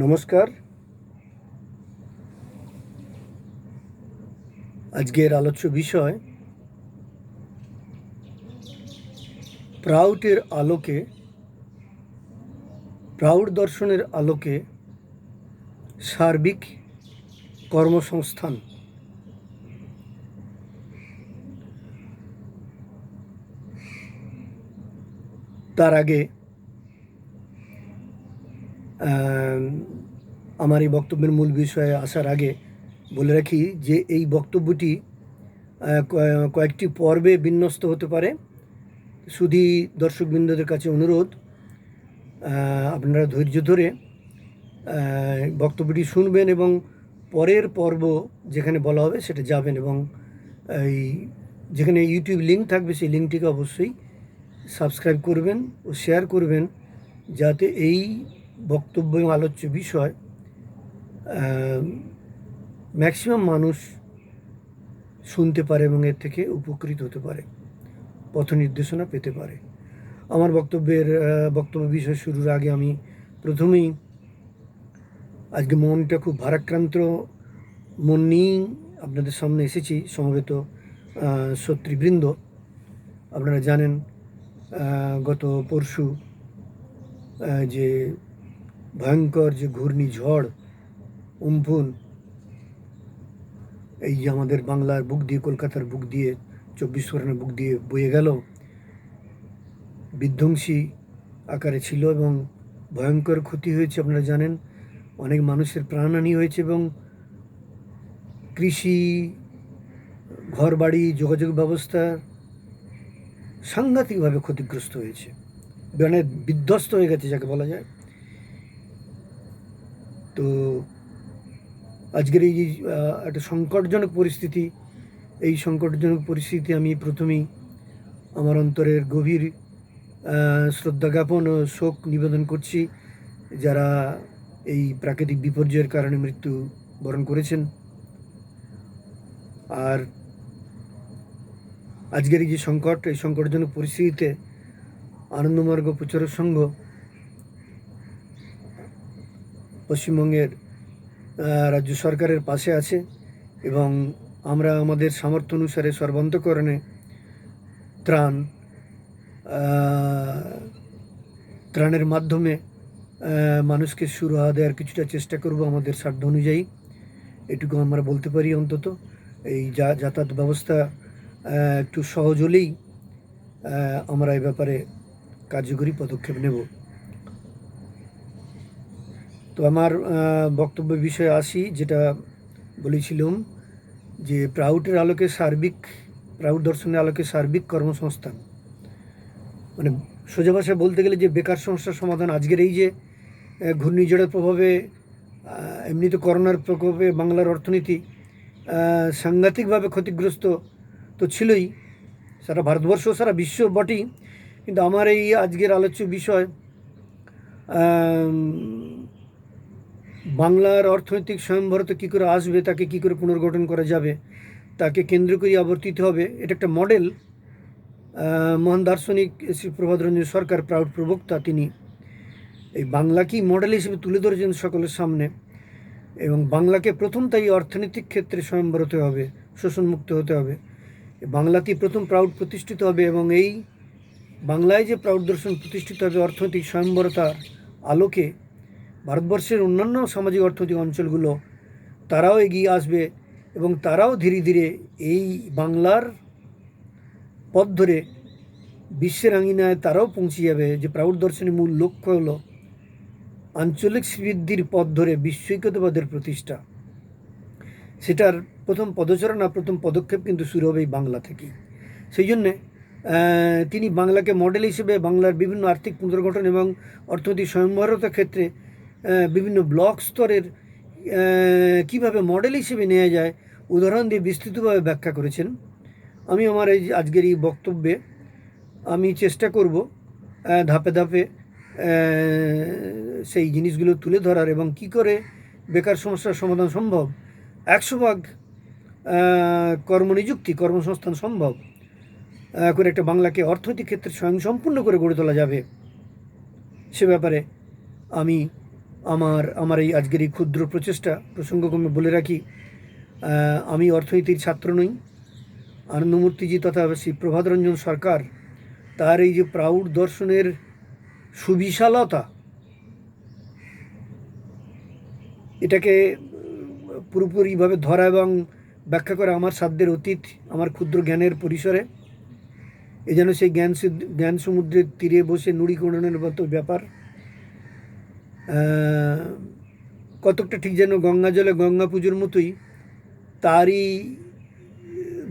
নমস্কার। আজকের আলোচ্য বিষয় প্রাউড দর্শনের আলোকে সার্বিক কর্মসংস্থান। তার আগে আমার এই বক্তব্যের মূল বিষয়ে আসার আগে বলে রাখি যে এই বক্তব্যটি কয়েকটি পর্বে বিন্যস্ত হতে পারে। শুধু দর্শকবৃন্দদের কাছে অনুরোধ, আপনারা ধৈর্য ধরে বক্তব্যটি শুনবেন এবং পরের পর্ব যেখানে বলা হবে সেটা যাবেন, এবং এই যেখানে ইউটিউব লিঙ্ক থাকবে সেই লিঙ্কটিকে অবশ্যই সাবস্ক্রাইব করবেন ও শেয়ার করবেন, যাতে এই বক্তব্য এবং আলোচ্য বিষয় ম্যাক্সিমাম মানুষ শুনতে পারে এবং এর থেকে উপকৃত হতে পারে, পথ নির্দেশনা পেতে পারে। আমার বক্তব্য বিষয় শুরুর আগে আমি প্রথমেই আজকে মনটা খুব ভারাক্রান্ত মন নিয়েই আপনাদের সামনে এসেছি। সমবেত সতৃবৃন্দ, আপনারা জানেন গত পরশু যে ভয়ঙ্কর যে ঘূর্ণিঝড় উম্ফুন এই যে আমাদের বাংলার বুক দিয়ে, কলকাতার বুক দিয়ে, 24 পরগনার বুক দিয়ে বয়ে গেল, বিধ্বংসী আকারে ছিল এবং ভয়ঙ্কর ক্ষতি হয়েছে। আপনারা জানেন অনেক মানুষের প্রাণহানি হয়েছে এবং কৃষি, ঘরবাড়ি, যোগাযোগ ব্যবস্থা সাংঘাতিকভাবে ক্ষতিগ্রস্ত হয়েছে, মানে বিধ্বস্ত হয়ে গেছে যাকে বলা যায়। তো আজকের এই যে একটা সংকটজনক পরিস্থিতি, এই সংকটজনক পরিস্থিতি আমি প্রথমেই আমার অন্তরের গভীর শ্রদ্ধা জ্ঞাপন ও শোক নিবেদন করছি যারা এই প্রাকৃতিক বিপর্যয়ের কারণে মৃত্যু বরণ করেছেন। আর আজকের এই যে এই সংকটজনক পরিস্থিতিতে আনন্দমার্গ প্রচারক সংঘ পশ্চিমবঙ্গের রাজ্য সরকারের পাশে আছে এবং আমরা আমাদের সামর্থ্য অনুসারে সর্বান্তকরণে ত্রাণের মাধ্যমে মানুষকে সুরাহা দেওয়ার কিছুটা চেষ্টা করব আমাদের সাধ্য অনুযায়ী। এটুকু আমরা বলতে পারি। অন্তত এই যাতায়াত ব্যবস্থা একটু সহজ হলেই আমরা এই ব্যাপারে কার্যকরী পদক্ষেপ নেব। তো আমার বক্তব্য বিষয়ে আসি, যেটা বলেছিলাম যে প্রাউড দর্শনের আলোকে সার্বিক কর্মসংস্থান, মানে সোজা ভাষায় বলতে গেলে যে বেকার সমস্যার সমাধান। আজকের এই যে ঘূর্ণিঝড়ের প্রভাবে, এমনিতে করোনার প্রকোপে বাংলার অর্থনীতি সাংঘাতিকভাবে ক্ষতিগ্রস্ত তো ছিলই, সারা ভারতবর্ষ, সারা বিশ্ব বটেই। কিন্তু আমার এই আজকের আলোচ্য বিষয় বাংলার অর্থনৈতিক স্বয়ংবরতা কী করে আসবে, তাকে কী করে পুনর্গঠন করা যাবে, তাকে কেন্দ্র করে আবর্তিত হবে। এটা একটা মডেল। মহান দার্শনিক শ্রী প্রভাত রঞ্জন সরকার, প্রাউড প্রবক্তা, তিনি এই বাংলাকেই মডেল হিসেবে তুলে ধরেছেন সকলের সামনে। এবং বাংলাকে প্রথম তাই অর্থনৈতিক ক্ষেত্রে স্বয়ংবর হতে হবে, শোষণমুক্ত হতে হবে। বাংলাতেই প্রথম প্রাউড প্রতিষ্ঠিত হবে এবং এই বাংলায় যে প্রাউড দর্শন প্রতিষ্ঠিত হবে অর্থনৈতিক স্বয়ংবরতার আলোকে, ভারতবর্ষের অন্যান্য সামাজিক অর্থনৈতিক অঞ্চলগুলো তারাও এগিয়ে আসবে এবং তারাও ধীরে ধীরে এই বাংলার পথ ধরে বিশ্বের আঙিনায় তারাও পৌঁছে যাবে। যে প্রাউড দর্শনের মূল লক্ষ্য হলো আঞ্চলিক সমৃদ্ধির পথ ধরে বিশ্বৈক্যতাবাদের প্রতিষ্ঠা। সেটার প্রথম পদচারণা, প্রথম পদক্ষেপ কিন্তু শুরু হবে এই বাংলা থেকেই। সেই জন্যে তিনি বাংলাকে মডেল হিসেবে বাংলার বিভিন্ন আর্থিক পুনর্গঠন এবং অর্থনৈতিক স্বয়ংবরতার ক্ষেত্রে বিভিন্ন ব্লক স্তরের কীভাবে মডেল হিসেবে নেওয়া যায় উদাহরণ দিয়ে বিস্তৃতভাবে ব্যাখ্যা করেছেন। আমি আমার এই আজকের এই বক্তব্যে আমি চেষ্টা করব ধাপে ধাপে সেই জিনিসগুলো তুলে ধরার এবং কি করে বেকার সমস্যার সমাধান সম্ভব, 100% কর্মসংস্থান সম্ভব করে একটা বাংলাকে অর্থনৈতিক ক্ষেত্রে স্বয়ংসম্পূর্ণ করে গড়ে তোলা যাবে, সে ব্যাপারে আমি আমার এই আজকের এই ক্ষুদ্র প্রচেষ্টা প্রসঙ্গক্রমে বলে রাখি, আমি অর্থনীতির ছাত্র নই। আনন্দমূর্তিজি তথা শ্রী প্রভাত রঞ্জন সরকার তার এই যে প্রাউড দর্শনের সুবিশালতা, এটাকে পুরোপুরিভাবে ধরা এবং ব্যাখ্যা করা আমার সাধ্যের অতীত, আমার ক্ষুদ্র জ্ঞানের পরিসরে। এ যেন সেই জ্ঞান সমুদ্রের তীরে বসে নুড়ি কোড়ানোর মতো ব্যাপার। কতকটা ঠিক যেন গঙ্গা জলে গঙ্গা পুজোর মতোই, তারই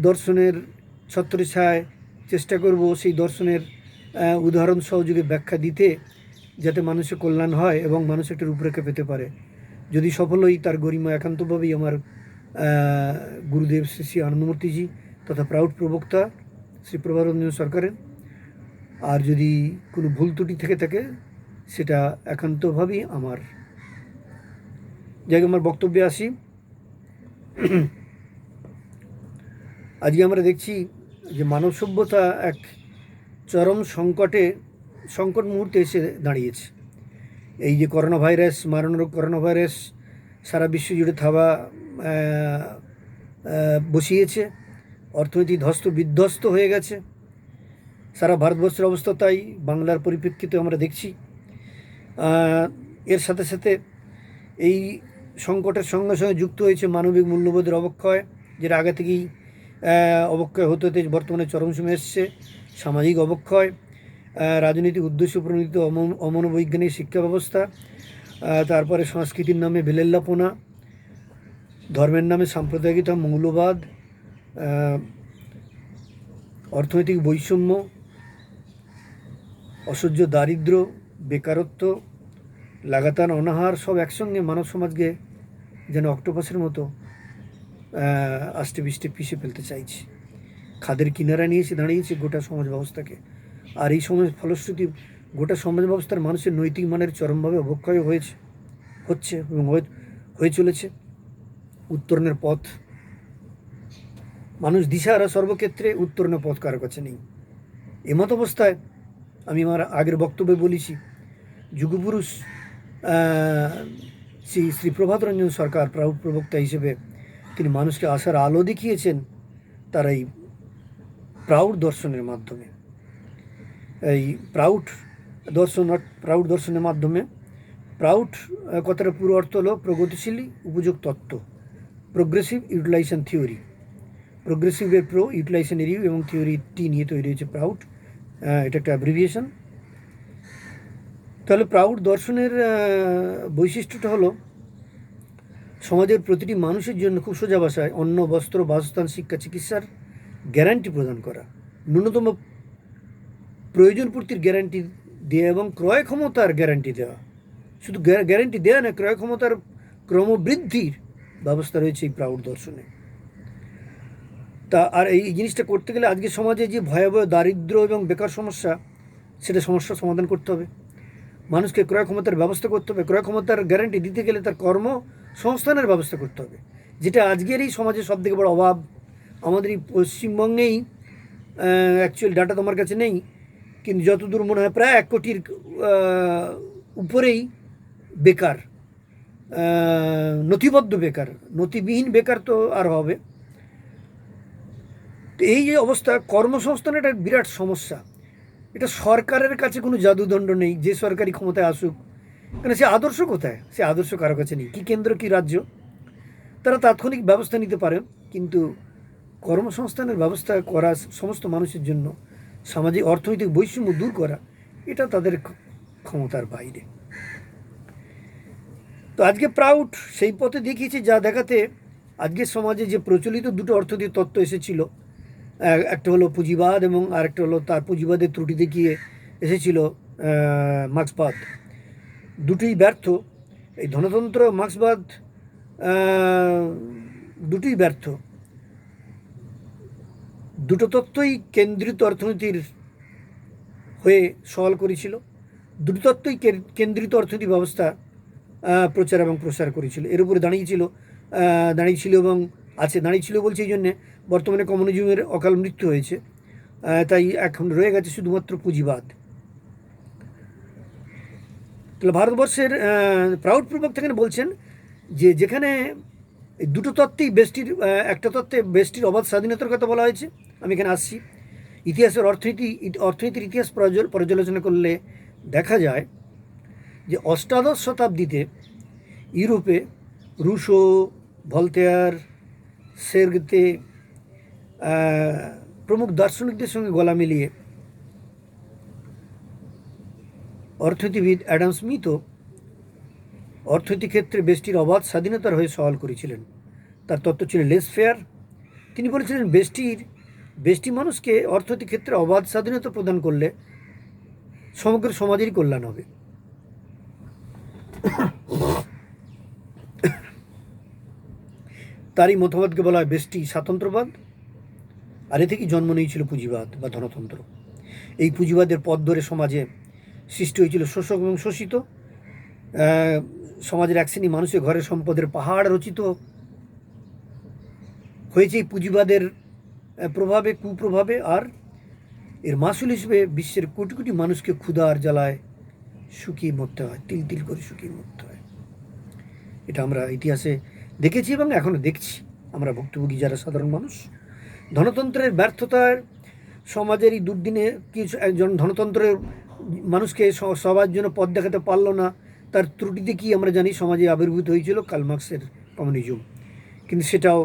দর্শনের ছত্রছায়ায় চেষ্টা করব সেই দর্শনের উদাহরণ সহযোগে ব্যাখ্যা দিতে, যাতে মানুষের কল্যাণ হয় এবং মানুষ একটা রূপরেখা পেতে পারে। যদি সফল হই, তার গরিমা একান্তভাবেই আমার গুরুদেব শ্রী শ্রী আনন্দমূর্তিজি তথা প্রাউড প্রবক্তা শ্রী প্রভাত রঞ্জন সরকারের। আর যদি কোনো ভুল ত্রুটি থেকে থাকে, সেটা একান্তভাবেই আমার। যাই হোক, আমার বক্তব্যে আসি। আজকে আমরা দেখছি যে মানব সভ্যতা এক চরম সংকট মুহূর্তে এসে দাঁড়িয়েছে। এই যে করোনা ভাইরাস, মারণরোগ করোনা ভাইরাস সারা বিশ্ব জুড়ে থাবা বসিয়েছে। অর্থনীতি বিধ্বস্ত হয়ে গেছে। সারা ভারতবর্ষের অবস্থা তাই, বাংলার পরিপ্রেক্ষিতে আমরা দেখছি। এর সাথে সাথে এই সংকটের সঙ্গে সঙ্গে যুক্ত হয়েছে মানবিক মূল্যবোধের অবক্ষয়, যেটা আগে থেকেই অবক্ষয় হতে হতে বর্তমানে চরম সময়ে এসছে। সামাজিক অবক্ষয়, রাজনৈতিক উদ্দেশ্য প্রণীত অমনোবৈজ্ঞানিক শিক্ষা ব্যবস্থা, তারপরে সংস্কৃতির নামে বেলেল্লাপনা, ধর্মের নামে সাম্প্রদায়িকতা, মৌলবাদ, অর্থনৈতিক বৈষম্য, অসহ্য দারিদ্র্য, বেকারত্ব, লাগাতার অনাহার, সব একসঙ্গে মানব সমাজকে যেন অক্টোপাসের মতো আষ্টে পৃষ্ঠে পিষে ফেলতে চাইছে। খাদের কিনারা নিয়ে এসে দাঁড়িয়েছে গোটা সমাজ ব্যবস্থাকে। আর এই ফলশ্রুতি গোটা সমাজ ব্যবস্থার মানুষের নৈতিক মানের চরমভাবে অবক্ষয় হচ্ছে এবং হয়ে চলেছে। উত্তরণের পথ, মানুষ দিশাহারা, সর্বক্ষেত্রে উত্তরণের পথ কারো কাছে নেই। এমত অবস্থায় আমি আমার আগের বক্তব্যে বলেছি, যুগপুরুষ শ্রী প্রভাত রঞ্জন সরকার প্রাউড প্রবক্তা হিসেবে তিনি মানুষকে আশার আলো দেখিয়েছেন তার এই প্রাউড দর্শনের মাধ্যমে। এই প্রাউড দর্শনের মাধ্যমে। প্রাউড কথাটা পুরো অর্থ হলো প্রগতিশীল উপযোগ তত্ত্ব, প্রোগ্রেসিভ ইউটিলাইজেশন থিওরি। প্রোগ্রেসিভের প্রো, ইউটিলাইজেশনের ইউ এবং থিওরি টি নিয়ে তৈরি হয়েছে প্রাউড। এটা একটা অ্যাব্রিভিয়েশন। তাহলে প্রাউড দর্শনের বৈশিষ্ট্যটা হলো সমাজের প্রতিটি মানুষের জন্য খুব সোজা ভাষায় অন্ন, বস্ত্র, বাসস্থান, শিক্ষা, চিকিৎসার গ্যারান্টি প্রদান করা, ন্যূনতম প্রয়োজন পূর্তির গ্যারান্টি দেওয়া এবং ক্রয় ক্ষমতার গ্যারান্টি দেওয়া। শুধু গ্যারান্টি দেওয়া না, ক্রয় ক্ষমতার ক্রমবৃদ্ধির ব্যবস্থা রয়েছে এই প্রাউড দর্শনে। আর এই জিনিসটা করতে গেলে আজকে সমাজে যে ভয়াবহ দারিদ্র্য এবং বেকার সমস্যা, সেটা সমস্যার সমাধান করতে হবে। মানুষকে ক্রয় ক্ষমতার ব্যবস্থা করতে হবে। ক্রয় ক্ষমতার গ্যারান্টি দিতে গেলে তার কর্মসংস্থানের ব্যবস্থা করতে হবে, যেটা আজকের এই সমাজের সবথেকে বড় অভাব। আমাদের এই পশ্চিমবঙ্গেই অ্যাকচুয়াল ডাটা তোমার কাছে নেই, কিন্তু যতদূর মনে হয় প্রায় 1 কোটির উপরেই বেকার, নথিবদ্ধ বেকার। নথিবিহীন বেকার তো আর হবে। তো এই যে অবস্থা, কর্মসংস্থানের একটা বিরাট সমস্যা। এটা সরকারের কাছে কোনো জাদুদণ্ড নেই, যে সরকারি ক্ষমতায় আসুক, কারণ সে আদর্শ কোথায়? সে আদর্শ কারো কাছে নেই। কি কেন্দ্র কি রাজ্য, তারা তাৎক্ষণিক ব্যবস্থা নিতে পারে, কিন্তু কর্মসংস্থানের ব্যবস্থা করা সমস্ত মানুষের জন্য, সামাজিক অর্থনৈতিক বৈষম্য দূর করা, এটা তাদের ক্ষমতার বাইরে। তো আজকে প্রাউড সেই পথে দেখিয়েছে, যা দেখাতে আজকের সমাজে যে প্রচলিত দুটো অর্থনৈতিক তত্ত্ব এসেছিল, একটা হলো পুঁজিবাদ এবং আরেকটা হলো তার পুঁজিবাদের ত্রুটি দেখিয়ে এসেছিল মার্ক্সবাদ। দুটোই ব্যর্থ। এই ধনতন্ত্র, মার্ক্সবাদ দুটোই ব্যর্থ। দুটো তত্ত্বই কেন্দ্রিত অর্থনীতির হয়ে সওয়াল করেছিল। দুটো তত্ত্বই কেন্দ্রিত অর্থনৈতিক ব্যবস্থা প্রচার এবং প্রসার করেছিল। এর উপরে দাঁড়িয়েছিল এবং দাঁড়িয়েছিল বলছে এই জন্যে বর্তমানে কমিউনিজমের অকাল মৃত্যু হয়েছে, তাই এখন রয়ে গেছে শুধুমাত্র পুঁজিবাদ। তাহলে ভারতবর্ষের প্রাউড পূর্বক এখানে বলছেন যে যেখানে এই দুটো তত্ত্বেই বেষ্টির একটা তত্ত্বে বেষ্টির অবাধ স্বাধীনতার কথা বলা হয়েছে। আমি এখানে আসছি, ইতিহাসের অর্থনীতির ইতিহাস পর্যালোচনা করলে দেখা যায় যে অষ্টাদশ শতাব্দীতে ইউরোপে রুশো, ভলতেয়ার, সের্গতে প্রমুখ দার্শনিকদের সঙ্গে গলা মিলিয়ে অর্থনীতিবিদ অ্যাডাম স্মিথও অর্থনৈতিক ক্ষেত্রে বেষ্টির অবাধ স্বাধীনতার হয়ে সওয়াল করেছিলেন। তার তত্ত্ব ছিল লেস ফেয়ার। তিনি বলেছিলেন বেষ্টি মানুষকে অর্থনৈতিক ক্ষেত্রে অবাধ স্বাধীনতা প্রদান করলে সমগ্র সমাজেরই কল্যাণ হবে। তারই মতবাদকে বলা হয় বেষ্টি স্বাতন্ত্র্যবাদ। আর এ থেকেই জন্ম নিয়েছিল পুঁজিবাদ বা ধনতন্ত্র। এই পুঁজিবাদের পথ ধরে সমাজে সৃষ্টি হয়েছিল শোষক এবং শোষিত। সমাজের এক শ্রেণী মানুষের ঘরের সম্পদের পাহাড় রচিত হয়েছে এই পুঁজিবাদের প্রভাবে, কুপ্রভাবে। আর এর মাসুল হিসেবে বিশ্বের কোটি কোটি মানুষকে ক্ষুধার জ্বালায় শুকিয়ে মরতে হয়, তিল তিল করে শুকিয়ে মরতে হয়। এটা আমরা ইতিহাসে দেখেছি এবং এখনও দেখছি আমরা ভুক্তভোগী যারা সাধারণ মানুষ। ধনতন্ত্রের ব্যর্থতার সমাজের এই দুর্দিনে কিছু একজন ধনতন্ত্রের মানুষকে সবার জন্য পথ দেখাতে পারল না। তার ত্রুটিতে কি আমরা জানি সমাজে আবির্ভূত হয়েছিল কার্ল মার্ক্সের কমিউনিজম, কিন্তু সেটাও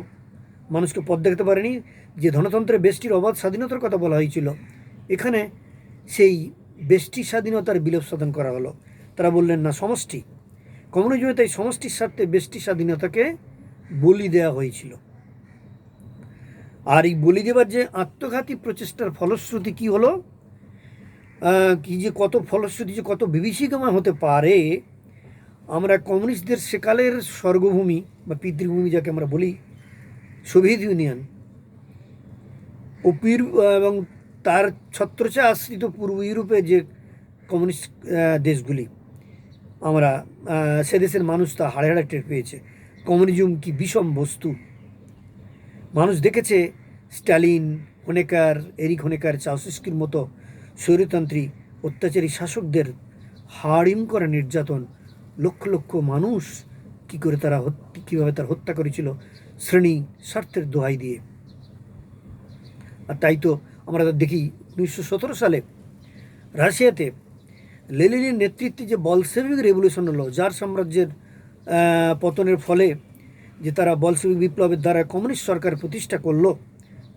মানুষকে পথ দেখাতে পারেনি। যে ধনতন্ত্রের বেষ্টির অবাধ স্বাধীনতার কথা বলা হয়েছিল, এখানে সেই বেষ্টি স্বাধীনতার বিলোপ সাধন করা হলো। তারা বললেন না সমষ্টি, কমিউনিজমে তাই সমষ্টির স্বার্থে বেষ্টি স্বাধীনতাকে বলি দেওয়া হয়েছিল। আর এই বলি দেবার যে আত্মঘাতী প্রচেষ্টার ফলশ্রুতি কি হলো, কি যে কত ফলশ্রুতি যে কত বিভীষিকাময় হতে পারে, আমরা কমিউনিস্টদের সেকালের স্বর্গভূমি বা পিতৃভূমি যাকে আমরা বলি সোভিয়েত ইউনিয়ন ও এবং তার ছত্রছায়া আশ্রিত পূর্ব ইউরোপের যে কমিউনিস্ট দেশগুলি, আমরা সে দেশের মানুষ তা হাড়ে হাড়ে টের পেয়েছে কমিউনিজম কি বিষম বস্তু। মানুষ দেখেছে স্ট্যালিন, হোনেকার, এরিক হোনেকার, চাউসেস্কির মতো স্বৈরতন্ত্রী অত্যাচারী শাসকদের হাড়িম করা নির্যাতন, লক্ষ লক্ষ মানুষ কীভাবে তারা হত্যা করেছিল শ্রেণী স্বার্থের দোহাই দিয়ে। আর তাই তো আমরা দেখি 1917 সালে রাশিয়াতে লেনিনের নেতৃত্বে যে বলশেভিক রেভলিউশন হলো, যার সাম্রাজ্যের পতনের ফলে যে তারা বলশেভিক বিপ্লবের দ্বারা কমিউনিস্ট সরকার প্রতিষ্ঠা করলো,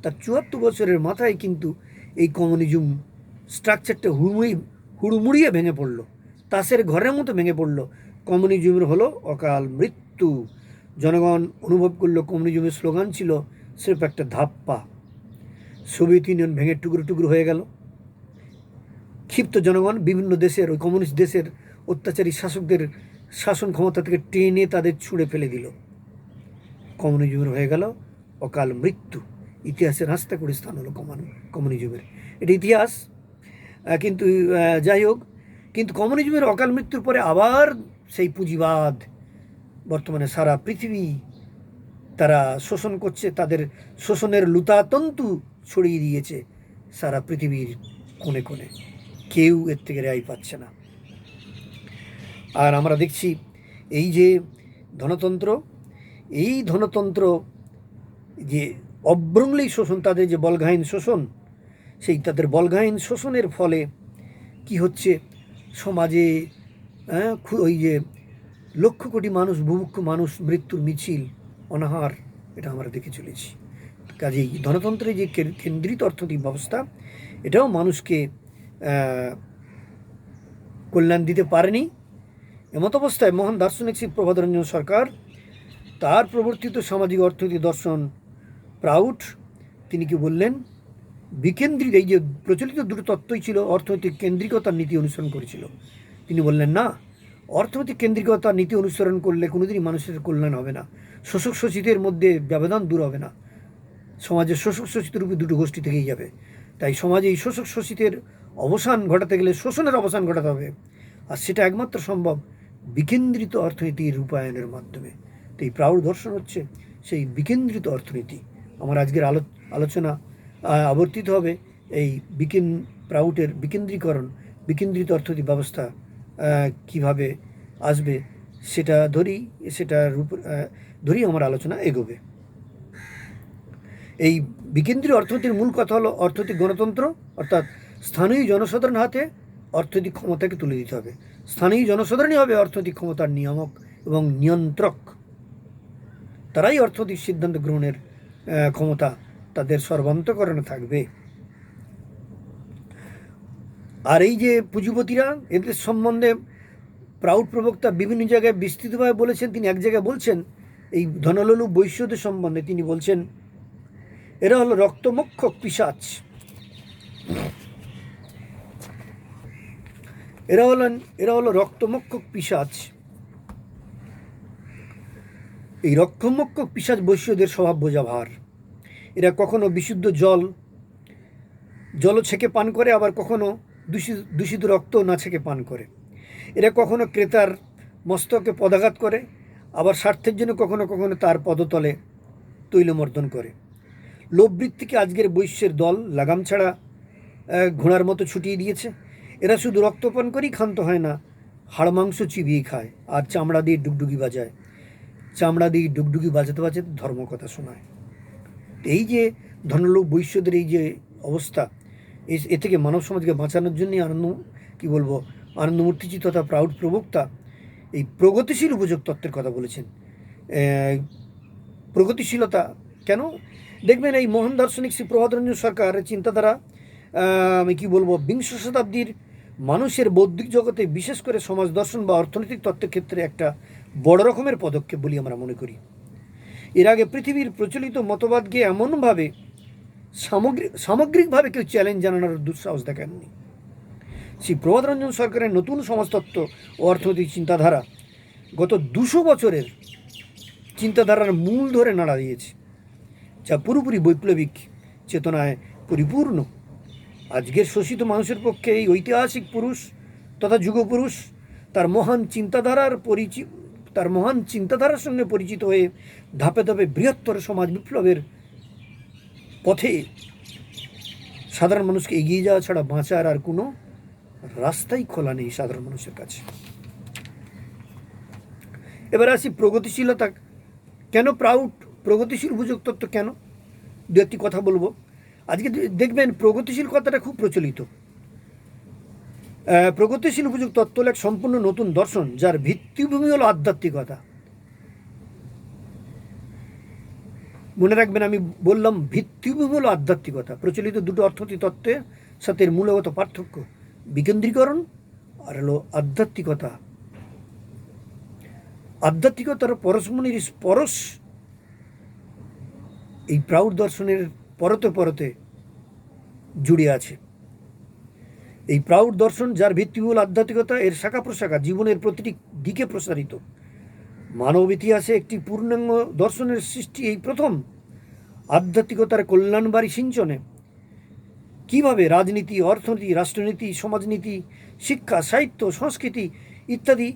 তার 74 বছরের মাথায় কিন্তু এই কমিউনিজম স্ট্রাকচারটা হুড়মুড়িয়ে ভেঙে পড়লো, তাসের ঘরের মতো ভেঙে পড়লো। কমিউনিজমের হলো অকাল মৃত্যু। জনগণ অনুভব করলো কমিউনিজমের স্লোগান ছিল স্রেফ একটা ধাপ্পা। সোভিয়েত ইউনিয়ন ভেঙে টুকরো টুকরো হয়ে গেল। ক্ষিপ্ত জনগণ বিভিন্ন দেশের ওই কমিউনিস্ট দেশের অত্যাচারী শাসকদের শাসন ক্ষমতা থেকে টেনে তাদের ছুঁড়ে ফেলে দিল। কমিউনিজমের হয়ে গেল অকাল মৃত্যু। ইতিহাসের রাস্তা করে স্থান হলো কমিউনিজমের। এটা ইতিহাস। কিন্তু যাই হোক, কিন্তু কমিউনিজমের অকাল মৃত্যুর পরে আবার সেই পুঁজিবাদ বর্তমানে সারা পৃথিবী তারা শোষণ করছে, তাদের শোষণের লুতাতন্তু ছড়িয়ে দিয়েছে সারা পৃথিবীর কোণে কোণে। কেউ এর থেকে রেহাই পাচ্ছে না। আর আমরা দেখছি এই যে ধনতন্ত্র যে অব্রংলেই শোষণ, তাদের যে বলগাহীন শোষণ, সেই তাদের বলগাহীন শোষণের ফলে কি হচ্ছে সমাজে, ওই যে লক্ষ কোটি মানুষ, বুভুক্ষ মানুষ, মৃত্যুর মিছিল, অনাহার, এটা আমরা দেখে চলেছি। কাজেই ধনতন্ত্রের যে কেন্দ্রিত অর্থনৈতিক ব্যবস্থা, এটাও মানুষকে কল্যাণ দিতে পারেনি। এমত অবস্থায় মহান দার্শনিক শ্রী প্রভাতরঞ্জন সরকার তার প্রবর্তিত সামাজিক অর্থনৈতিক দর্শন প্রাউড, তিনি কি বললেন, বিকেন্দ্রিক, এই যে প্রচলিত দুটো তত্ত্বই ছিল, অর্থনৈতিক কেন্দ্রিকতার নীতি অনুসরণ করেছিল। তিনি বললেন না, অর্থনৈতিক কেন্দ্রিকতার নীতি অনুসরণ করলে কোনোদিনই মানুষের কল্যাণ হবে না, শোষক শোষিতের মধ্যে ব্যবধান দূর হবে না, সমাজের শোষক শোষিত রূপে দুটো গোষ্ঠী থেকেই যাবে। তাই সমাজে এই শোষক শোষিতের অবসান ঘটাতে গেলে শোষণের অবসান ঘটাতে হবে, আর সেটা একমাত্র সম্ভব বিকেন্দ্রিত অর্থনীতির রূপায়ণের মাধ্যমে। তো এই প্রাউড দর্শন হচ্ছে সেই বিকেন্দ্রিত অর্থনীতি। আমার আজকের আলোচনা আবর্তিত হবে এই প্রাউডের বিকেন্দ্রীকরণ, বিকেন্দ্রিত অর্থনৈতিক ব্যবস্থা কিভাবে আসবে সেটার উপর ধরেই আমার আলোচনা এগোবে। এই বিকেন্দ্রীয় অর্থনীতির মূল কথা হলো অর্থনৈতিক গণতন্ত্র, অর্থাৎ স্থানীয় জনসাধারণের হাতে অর্থনৈতিক ক্ষমতাকে তুলে দিতে হবে। স্থানীয় জনসাধারণই হবে অর্থনৈতিক ক্ষমতার নিয়ামক এবং নিয়ন্ত্রক। তারাই অর্থনৈতিক সিদ্ধান্ত গ্রহণের ক্ষমতা তাদের সর্বান্তকরণে থাকবে। আর এই যে পুঁজিপতিরা, এদের সম্বন্ধে প্রাউড প্রবক্তা বিভিন্ন জায়গায় বিস্তৃতভাবে বলেছেন। তিনি এক জায়গায় বলছেন এই ধনলোলুপ বৈশ্যদের সম্বন্ধে, তিনি বলছেন এরা হলো রক্তমক্ষক পিশাচ। এরা হলো রক্তমক্ষক পিশাচ। এই রক্তমক্ষক পিশাচ বৈশ্যদের স্বভাব বোঝা ভার। এরা কখনো বিশুদ্ধ জল ছেঁকে পান করে, আবার কখনো দূষিত রক্ত না ছেঁকে পান করে। এরা কখনো ক্রেতার মস্তকে পদাঘাত করে, আবার স্বার্থের জন্য কখনো কখনো তার পদতলে তৈলমর্দন করে। লোভবৃত্তিকে আজকের বৈশ্যের দল লাগাম ছাড়া ঘোড়ার মতো ছুটিয়ে দিয়েছে। এরা শুধু রক্তপান করেই ক্ষান্ত হয় না, হাড় মাংস চিবিয়ে খায় আর চামড়া দিয়ে ডুগডুগি বাজায়। চামড়া দিয়ে ডুগডুগি বাজাতে বাজাতে ধর্মকথা শোনায়। এই যে ধনলোভ বৈশ্যদের এই যে অবস্থা, এ থেকে মানব সমাজকে বাঁচানোর জন্যই আনন্দমূর্তিজি তথা প্রাউড প্রবক্তা এই প্রগতিশীল উপযোগ তত্ত্বের কথা বলেছেন। প্রগতিশীলতা কেন? দেখবেন এই মহান দার্শনিক শ্রী প্রভাতরঞ্জন সরকারের চিন্তাধারা বিংশ শতাব্দীর মানুষের বৌদ্ধিক জগতে, বিশেষ করে সমাজ দর্শন বা অর্থনৈতিক তত্ত্বের ক্ষেত্রে একটা বড় রকমের পদক্ষেপ বলে আমরা মনে করি। এর আগে পৃথিবীর প্রচলিত মতবাদকে এমনভাবে সামগ্রিকভাবে কেউ চ্যালেঞ্জ জানানোর দুঃসাহস দেখাননি। শ্রী প্রভাতরঞ্জন সরকারের নতুন সমাজতত্ত্ব ও অর্থনৈতিক চিন্তাধারা গত 200 বছরের চিন্তাধারার মূল ধরে নাড়া দিয়েছে, যা পুরোপুরি বৈপ্লবিক চেতনায় পরিপূর্ণ। আজকের শোষিত মানুষের পক্ষে এই ঐতিহাসিক পুরুষ তথা যুগপুরুষ তার মহান চিন্তাধারার সঙ্গে পরিচিত হয়ে ধাপে ধাপে বৃহত্তর সমাজ বিপ্লবের পথে সাধারণ মানুষকে এগিয়ে যাওয়া ছাড়া বাঁচার আর কোনো রাস্তাই খোলা নেই সাধারণ মানুষের কাছে। এবার আসি প্রগতিশীলতা। কেন প্রগতিশীল উপযোগ তত্ত্ব কেন? দু একটি কথা বলবো। আজকে দেখবেন প্রগতিশীল কথাটা খুব প্রচলিত। প্রগতিশীল উপযোগ তত্ত্ব হল এক সম্পূর্ণ নতুন দর্শন, যার ভিত্তিভূমি হলো আধ্যাত্মিকতা। মনে রাখবেন, আমি বললাম ভিত্তিভূমি হলো আধ্যাত্মিকতা। প্রচলিত দুটো অর্থনৈতিক তত্ত্বের সাথে মূলগত পার্থক্য বিকেন্দ্রীকরণ আর হলো আধ্যাত্মিকতা। আধ্যাত্মিকতার পরশমণির স্পরশ এই প্রাউড দর্শনের পরতে পরতে জুড়ে আছে। এই প্রাউড দর্শন, যার ভিত্তিমূল আধ্যাত্মিকতা, এর শাখা প্রশাখা জীবনের প্রতিটি দিকে প্রসারিত। মানব ইতিহাসে একটি পূর্ণাঙ্গ দর্শনের সৃষ্টি এই প্রথম। আধ্যাত্মিকতার কল্যাণবাড়ী সিঞ্চনে কিভাবে রাজনীতি, অর্থনীতি, রাষ্ট্রনীতি, সমাজনীতি, শিক্ষা, সাহিত্য, সংস্কৃতি ইত্যাদি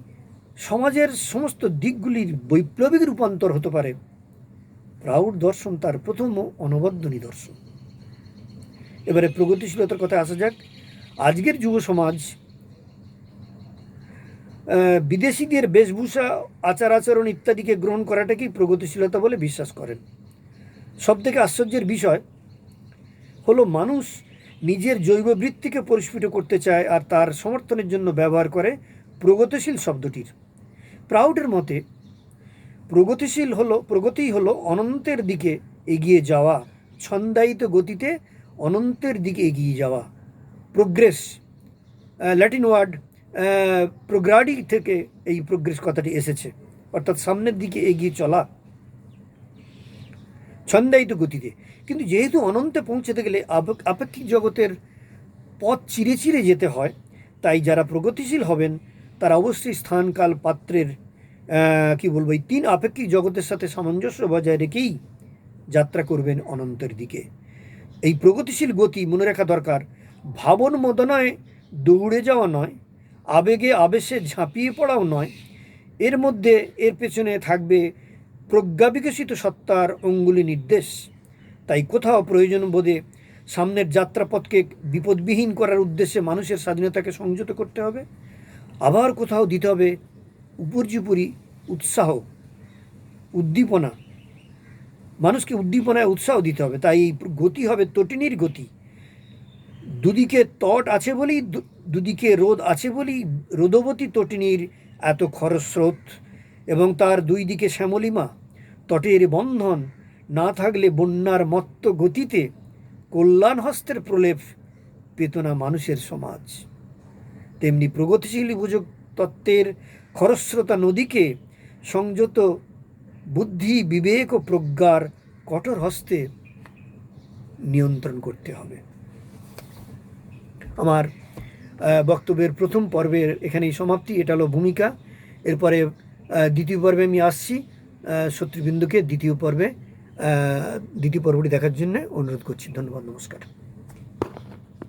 সমাজের সমস্ত দিকগুলির বৈপ্লবিক রূপান্তর হতে পারে, প্রাউড দর্শন তার প্রথম অনবদ্য নিদর্শন। এবারে প্রগতিশীলতার কথা আসা যাক। আজকের যুব সমাজ বিদেশিদের বেশভূষা, আচার আচরণ ইত্যাদিকে গ্রহণ করাটাকেই প্রগতিশীলতা বলে বিশ্বাস করেন। সবথেকে আশ্চর্যের বিষয় হলো মানুষ নিজের জৈব বৃত্তিকে পরিস্ফুট করতে চায় আর তার সমর্থনের জন্য ব্যবহার করে প্রগতিশীল শব্দটির। প্রাউডের মতে প্রগতিই হলো অনন্তের দিকে এগিয়ে যাওয়া, ছন্দায়িত গতিতে অনন্তের দিকে এগিয়ে যাওয়া। প্রোগ্রেস, ল্যাটিন ওয়ার্ড প্রোগ্রাডি থেকে এই প্রোগ্রেস কথাটি এসেছে, অর্থাৎ সামনের দিকে এগিয়ে চলা, ছন্দায়িত গতিতে। কিন্তু যেহেতু অনন্তে পৌঁছতে গেলে আপেক্ষিক জগতের পথ চিরে চিরে যেতে হয়, তাই যারা প্রগতিশীল হবেন তারা অবশ্যই স্থান, কাল, পাত্রের এই 3 আপেক্ষিক জগতের সাথে সামঞ্জস্য বজায় রেখেই যাত্রা করবেন অনন্তের দিকে। এই প্রগতিশীল গতি মনে রাখা দরকার ভাবন মদনায় দৌড়ে যাওয়া নয়, আবেগে আবেশে ঝাঁপিয়ে পড়াও নয়। এর পেছনে থাকবে প্রজ্ঞা বিকশিত সত্তার অঙ্গুলি নির্দেশ। তাই কোথাও প্রয়োজন বোধে সামনের যাত্রাপথকে বিপদবিহীন করার উদ্দেশ্যে মানুষের স্বাধীনতাকে সংযত করতে হবে, আবার কোথাও দিতে হবে উপর্যুপরি উৎসাহ, উদ্দীপনা, মানুষকে উদ্দীপনায় উৎসাহ দিতে হবে। তাই এই গতি হবে তটিনীর গতি। দুদিকে তট আছে বলেই, দুদিকে রোদ আছে বলেই রোদবতী তটিনীর এত খরস্রোত, এবং তার দুই দিকে শ্যামলিমা। তটের বন্ধন না থাকলে বন্যার মত্ত গতিতে কল্যাণ হস্তের প্রলেপ পেত না মানুষের সমাজ। তেমনি প্রগতিশীল বুঝক তত্ত্বের খরস্রোতা নদীকে সংযত বুদ্ধি, বিবেক ও প্রজ্ঞার কঠোর হস্তে নিয়ন্ত্রণ করতে হবে। আমার বক্তব্যের প্রথম পর্বের এখানেই সমাপ্তি। এটা হলো ভূমিকা। এরপরে দ্বিতীয় পর্বে আমি আসছি। শত্রুবিন্দুকে দ্বিতীয় পর্বটি দেখার জন্য অনুরোধ করছি। ধন্যবাদ, নমস্কার।